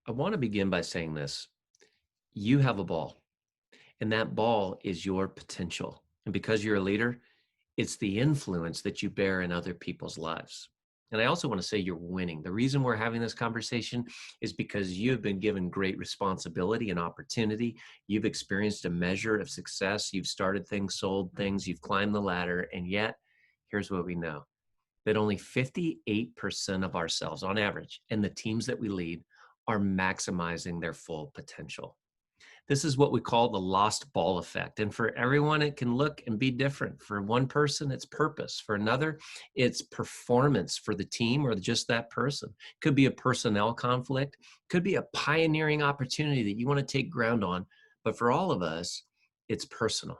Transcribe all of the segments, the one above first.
I want to begin by saying this. You have a ball, and that ball is your potential. And because you're a leader, it's the influence that you bear in other people's lives. And I also want to say you're winning. The reason we're having this conversation is because you've been given great responsibility and opportunity. You've experienced a measure of success. You've started things, sold things, you've climbed the ladder. And yet, here's what we know that only 58% of ourselves on average and the teams that we lead are maximizing their full potential. This is what we call the lost ball effect. And for everyone, it can look and be different. For one person, it's purpose. For another, it's performance for the team or just that person. Could be a personnel conflict, could be a pioneering opportunity that you want to take ground on. But for all of us, it's personal.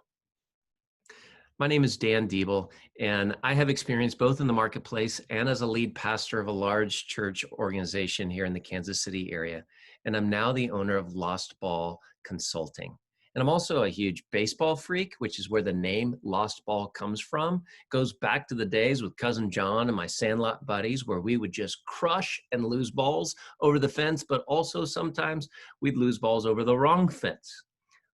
My name is Dan Diebel, and I have experience both in the marketplace and as a lead pastor of a large church organization here in the Kansas City area. And I'm now the owner of Lost Ball Consulting. And I'm also a huge baseball freak, which is where the name Lost Ball comes from. It goes back to the days with Cousin John and my Sandlot buddies, where we would just crush and lose balls over the fence, but also sometimes we'd lose balls over the wrong fence.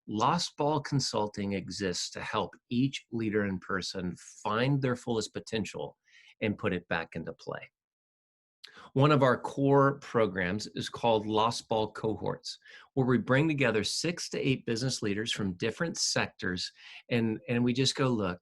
Lost Ball Consulting exists to help each leader in person find their fullest potential and put it back into play. One of our core programs is called Lost Ball Cohorts, where we bring together 6 to 8 business leaders from different sectors, and we just go, look,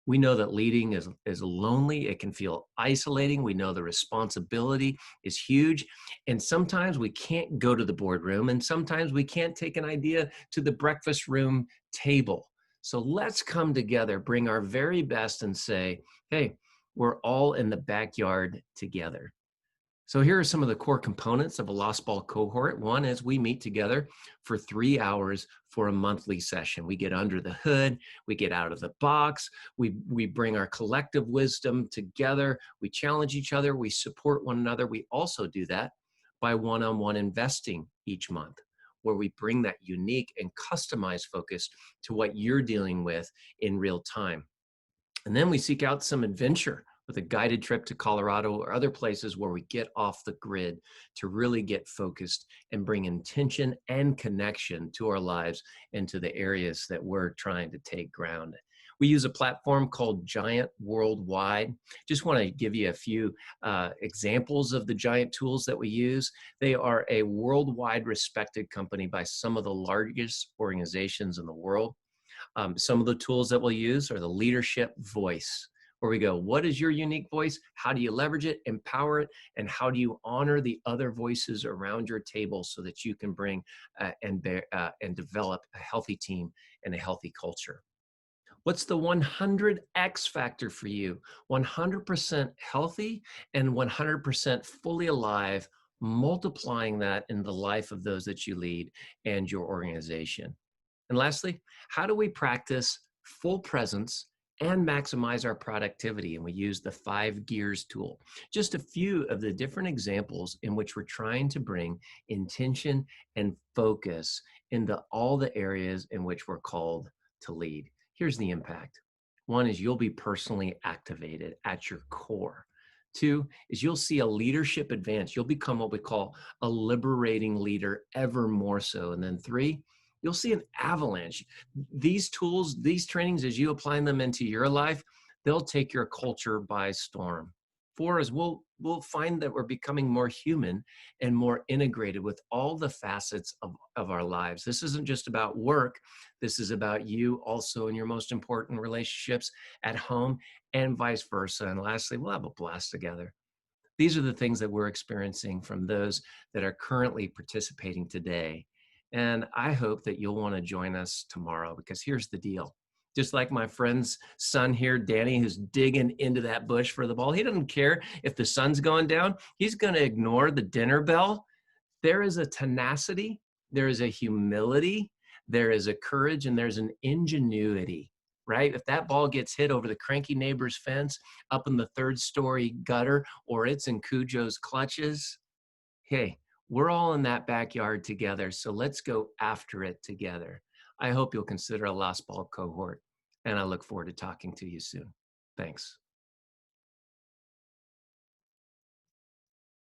we know that leading is lonely. It can feel isolating. We know the responsibility is huge. And sometimes we can't go to the boardroom, and sometimes we can't take an idea to the breakfast room table. So let's come together, bring our very best, and say, hey, we're all in the backyard together. So here are some of the core components of a Lost Ball cohort. One is we meet together for 3 hours for a monthly session. We get under the hood, we get out of the box, we bring our collective wisdom together, we challenge each other, we support one another. We also do that by one-on-one investing each month, where we bring that unique and customized focus to what you're dealing with in real time. And then we seek out some adventure with a guided trip to Colorado or other places where we get off the grid to really get focused and bring intention and connection to our lives and to the areas that we're trying to take ground. We use a platform called Giant Worldwide. Just want to give you a few examples of the Giant tools that we use. They are a worldwide respected company by some of the largest organizations in the world. Some of the tools that we'll use are the leadership voice, where we go, what is your unique voice? How do you leverage it, empower it, and how do you honor the other voices around your table so that you can bring and develop a healthy team and a healthy culture? What's the 100X factor for you? 100% healthy and 100% fully alive, multiplying that in the life of those that you lead and your organization. And lastly, how do we practice full presence and maximize our productivity? And we use the 5 gears tool. Just a few of the different examples in which we're trying to bring intention and focus into all the areas in which we're called to lead. Here's the impact. 1 is you'll be personally activated at your core. 2 is you'll see a leadership advance. You'll become what we call a liberating leader ever more so. And then 3, you'll see an avalanche. These tools, these trainings, as you apply them into your life, they'll take your culture by storm. 4 is we'll find that we're becoming more human and more integrated with all the facets of our lives. This isn't just about work. This is about you also in your most important relationships at home and vice versa. And lastly, we'll have a blast together. These are the things that we're experiencing from those that are currently participating today. And I hope that you'll want to join us tomorrow, because here's the deal. Just like my friend's son here, Danny, who's digging into that bush for the ball. He doesn't care if the sun's going down. He's going to ignore the dinner bell. There is a tenacity, there is a humility, there is a courage, and there's an ingenuity, right? If that ball gets hit over the cranky neighbor's fence, up in the 3rd-story gutter, or it's in Cujo's clutches, hey, we're all in that backyard together, so let's go after it together. I hope you'll consider a Lost Ball cohort, and I look forward to talking to you soon. Thanks.